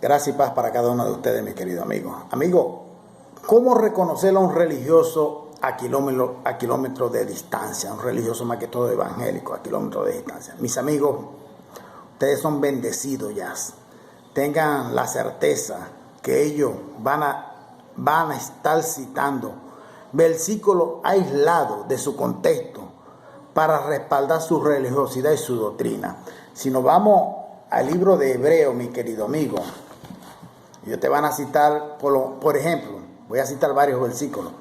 Gracias y paz para cada uno de ustedes, mi querido amigo. Amigo, ¿cómo reconocer a un religioso a kilómetros de distancia? Un religioso más que todo evangélico, a kilómetros de distancia. Mis amigos, ustedes son bendecidos ya. Tengan la certeza que ellos van a estar citando versículos aislados de su contexto para respaldar su religiosidad y su doctrina. Si nos vamos al libro de Hebreo, mi querido amigo, ellos te van a citar, por ejemplo, voy a citar varios versículos.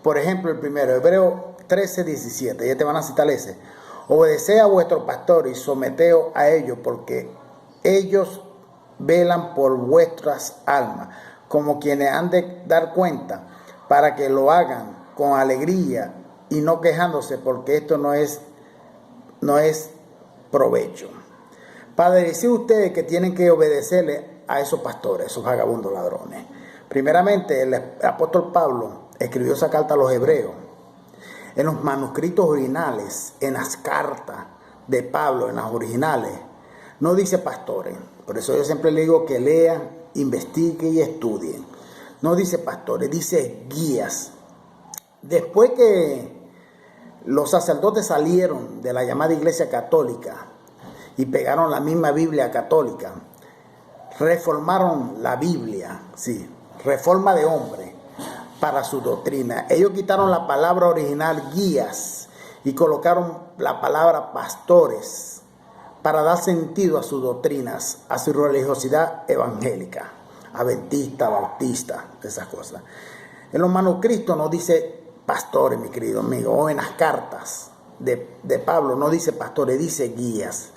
Por ejemplo, el primero, Hebreo 13:17, ellos te van a citar ese. Obedeced a vuestros pastores y someteos a ellos, porque ellos velan por vuestras almas, como quienes han de dar cuenta, para que lo hagan con alegría y no quejándose, porque esto no es provecho. Para decir ustedes que tienen que obedecerle a esos pastores, esos vagabundos ladrones. Primeramente, el apóstol Pablo escribió esa carta a los hebreos. En los manuscritos originales, en las cartas de Pablo, en las originales, no dice pastores. Por eso yo siempre le digo que lean, investiguen y estudien. No dice pastores, dice guías. Después que los sacerdotes salieron de la llamada Iglesia Católica y pegaron la misma Biblia católica, reformaron la Biblia, sí, reforma de hombre para su doctrina. Ellos quitaron la palabra original guías y colocaron la palabra pastores para dar sentido a sus doctrinas, a su religiosidad evangélica, adventista, bautista, esas cosas. En los manuscritos no dice pastores, mi querido amigo, o en las cartas de Pablo no dice pastores, dice guías.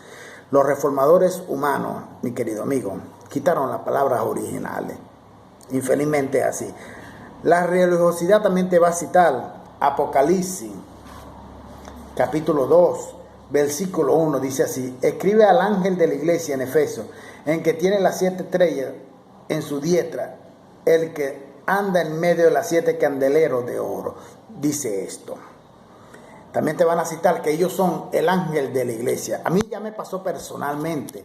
Los reformadores humanos, mi querido amigo, quitaron las palabras originales. Infelizmente así. La religiosidad también te va a citar Apocalipsis, capítulo 2, versículo 1, dice así: escribe al ángel de la iglesia en Efeso, en que tiene las 7 estrellas en su diestra, el que anda en medio de las 7 candeleros de oro. Dice esto. También te van a citar que ellos son el ángel de la iglesia. A mí ya me pasó personalmente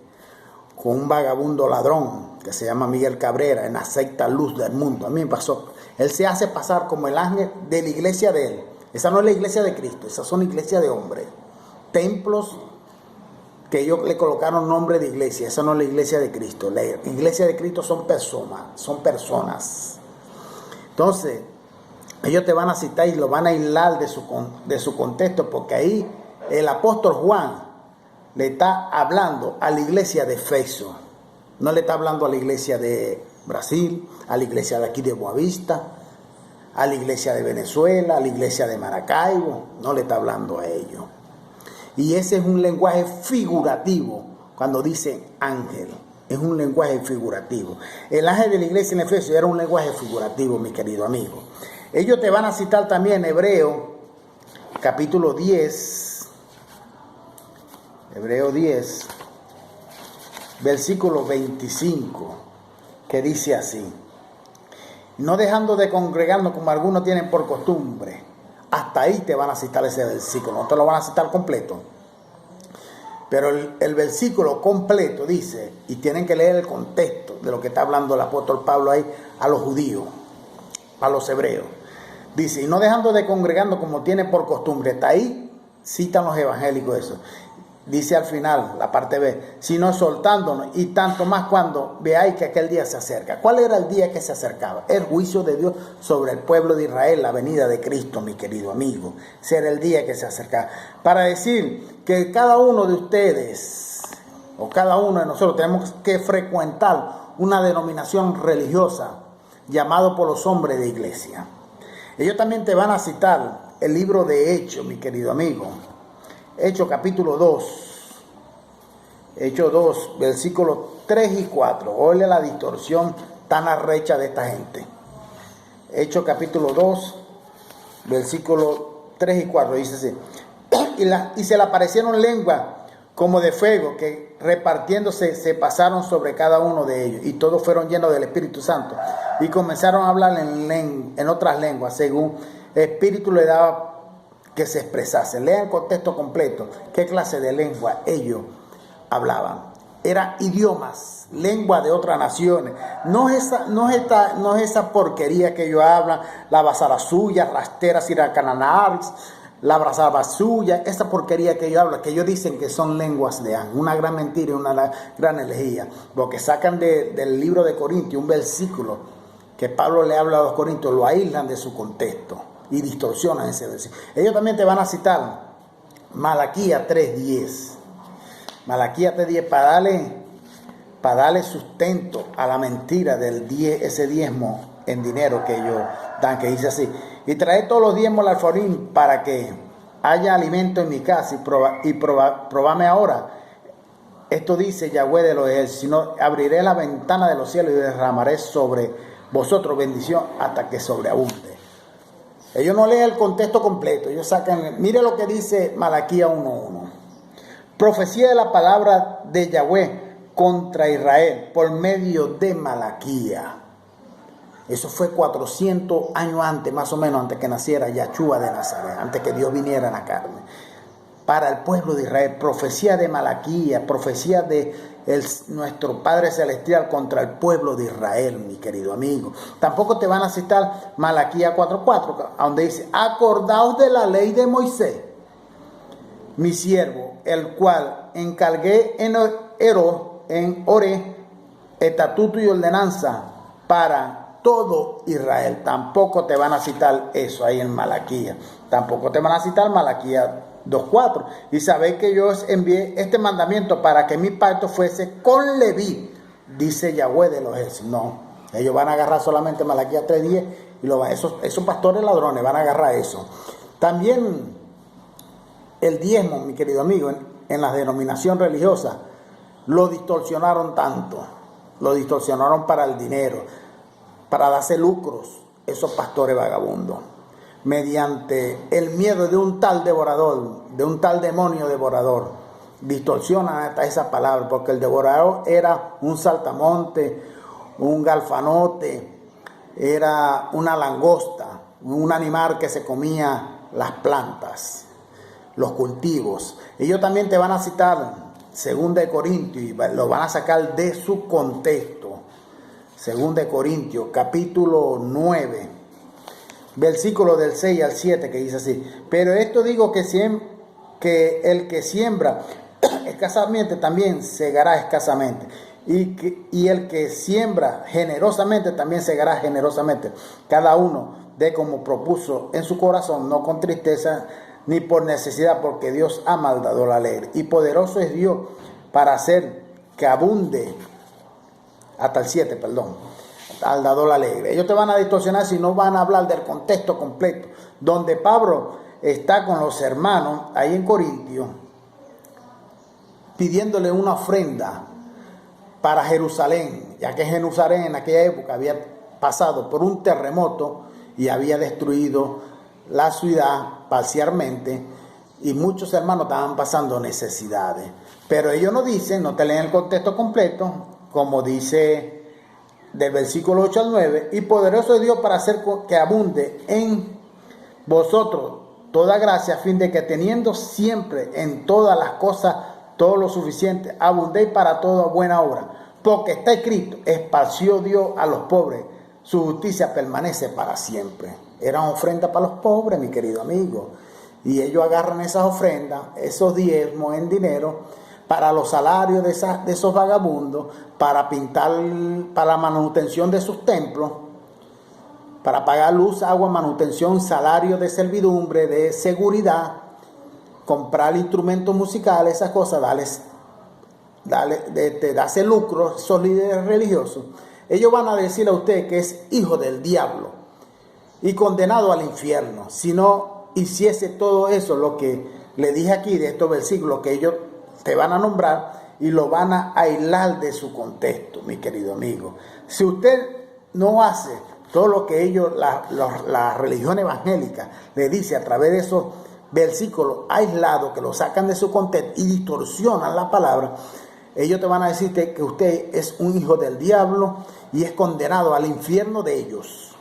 con un vagabundo ladrón que se llama Miguel Cabrera en la secta Luz del Mundo. A mí me pasó. Él se hace pasar como el ángel de la iglesia de él. Esa no es la iglesia de Cristo, esas son iglesias de hombres. Templos que ellos le colocaron nombre de iglesia. Esa no es la iglesia de Cristo. La iglesia de Cristo son personas. Entonces, ellos te van a citar y lo van a aislar de su contexto, porque ahí el apóstol Juan le está hablando a la iglesia de Efeso. No le está hablando a la iglesia de Brasil, a la iglesia de aquí de Boavista, a la iglesia de Venezuela, a la iglesia de Maracaibo. No le está hablando a ellos. Y ese es un lenguaje figurativo cuando dice ángel. Es un lenguaje figurativo. El ángel de la iglesia en Efeso era un lenguaje figurativo, mi querido amigo. Ellos te van a citar también Hebreo, capítulo 10, Hebreo 10, versículo 25, que dice así: no dejando de congregarnos como algunos tienen por costumbre. Hasta ahí te van a citar ese versículo, no te lo van a citar completo. Pero el versículo completo dice, y tienen que leer el contexto de lo que está hablando el apóstol Pablo ahí a los judíos, a los hebreos. Dice, y no dejando de congregarnos como tiene por costumbre. Hasta ahí citan los evangélicos eso. Dice al final, la parte B, sino exhortándonos, y tanto más cuando veáis que aquel día se acerca. ¿Cuál era el día que se acercaba? El juicio de Dios sobre el pueblo de Israel, la venida de Cristo, mi querido amigo. Ese era el día que se acercaba. Para decir que cada uno de ustedes, o cada uno de nosotros, tenemos que frecuentar una denominación religiosa llamado por los hombres de iglesia. Ellos también te van a citar el libro de Hechos, mi querido amigo. Hechos capítulo 2. Hechos 2, versículos 3 y 4. Oye la distorsión tan arrecha de esta gente. Hechos capítulo 2, versículos 3 y 4. Dice así: y se le aparecieron lenguas como de fuego, que repartiéndose se pasaron sobre cada uno de ellos, y todos fueron llenos del Espíritu Santo, y comenzaron a hablar en otras lenguas, según el Espíritu le daba que se expresasen. Lean el contexto completo, qué clase de lengua ellos hablaban. Era idiomas, lengua de otras naciones. No es esa porquería que ellos hablan, la basara suya, rasteras y la basara suya, esa porquería que ellos hablan, que ellos dicen que son lenguas de An, una gran mentira y una gran herejía, porque sacan del libro de Corintios un versículo que Pablo le habla a los corintios, lo aíslan de su contexto y distorsionan ese versículo. Ellos también te van a citar Malaquías 3:10. Malaquías 3:10 para darle sustento a la mentira del ese diezmo en dinero que ellos dan, que dice así: y trae todos los diezmos al alfolín para que haya alimento en mi casa y probame ahora. Esto dice Yahweh de los ejércitos: sino abriré la ventana de los cielos y derramaré sobre vosotros bendición hasta que sobreabunde. Ellos no leen el contexto completo, ellos sacan, mire lo que dice Malaquías 1:1. Profecía de la palabra de Yahweh contra Israel por medio de Malaquías. Eso fue 400 años antes, más o menos, antes que naciera Yahshua de Nazaret, antes que Dios viniera en la carne. Para el pueblo de Israel, profecía de Malaquías, profecía de nuestro Padre Celestial contra el pueblo de Israel, mi querido amigo. Tampoco te van a citar Malaquías 4:4, donde dice: acordaos de la ley de Moisés, mi siervo, el cual encargué en Oré, estatuto y ordenanza para todo Israel. Tampoco te van a citar eso ahí en Malaquías. Tampoco te van a citar Malaquías 2:4. Y sabéis que yo os envié este mandamiento para que mi pacto fuese con Leví, dice Yahweh de los ejércitos. No, ellos van a agarrar solamente Malaquías 3:10 y esos pastores ladrones van a agarrar eso. También el diezmo, mi querido amigo, en la denominación religiosa, lo distorsionaron tanto. Lo distorsionaron para el dinero, para darse lucros, esos pastores vagabundos, mediante el miedo de un tal devorador, de un tal demonio devorador. Distorsionan hasta esa palabra, porque el devorador era un saltamonte, un galfanote, era una langosta, un animal que se comía las plantas, los cultivos. Ellos también te van a citar 2 Corintios y lo van a sacar de su contexto. 2 Corintios, capítulo 9, versículo del 6 al 7, que dice así: pero esto digo que el que siembra escasamente también segará escasamente, y el que siembra generosamente también segará generosamente. Cada uno dé como propuso en su corazón, no con tristeza ni por necesidad, porque Dios ha maldado la ley. Y poderoso es Dios para hacer que abunde, hasta el 7, perdón, al dador alegre. Ellos te van a distorsionar si no van a hablar del contexto completo, donde Pablo está con los hermanos ahí en Corintios, pidiéndole una ofrenda para Jerusalén, ya que Jerusalén en aquella época había pasado por un terremoto y había destruido la ciudad parcialmente, y muchos hermanos estaban pasando necesidades. Pero ellos no dicen, no te leen el contexto completo, como dice del versículo 8 al 9, y poderoso es Dios para hacer que abunde en vosotros toda gracia, a fin de que teniendo siempre en todas las cosas todo lo suficiente, abundéis para toda buena obra. Porque está escrito: esparció Dios a los pobres, su justicia permanece para siempre. Eran ofrendas para los pobres, mi querido amigo. Y ellos agarran esas ofrendas, esos diezmos en dinero, para los salarios de esos vagabundos, para pintar, para la manutención de sus templos, para pagar luz, agua, manutención, salario de servidumbre, de seguridad, comprar instrumentos musicales, esas cosas, darse lucro, esos líderes religiosos. Ellos van a decirle a usted que es hijo del diablo y condenado al infierno, si no hiciese todo eso, lo que le dije aquí de estos versículos, que ellos te van a nombrar y lo van a aislar de su contexto, mi querido amigo. Si usted no hace todo lo que ellos, la religión evangélica, le dice a través de esos versículos aislados, que lo sacan de su contexto y distorsionan la palabra, ellos te van a decir que usted es un hijo del diablo y es condenado al infierno de ellos.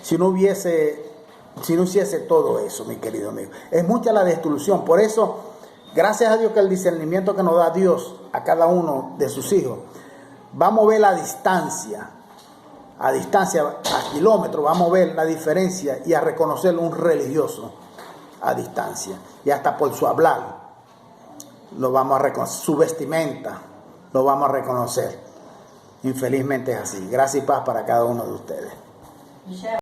Si no hiciese todo eso, mi querido amigo. Es mucha la destrucción. Por eso Gracias a Dios que el discernimiento que nos da Dios a cada uno de sus hijos, vamos a ver la distancia, a kilómetros, vamos a ver la diferencia y a reconocer un religioso a distancia. Y hasta por su hablar, lo vamos a reconocer, su vestimenta, lo vamos a reconocer. Infelizmente es así. Gracias y paz para cada uno de ustedes.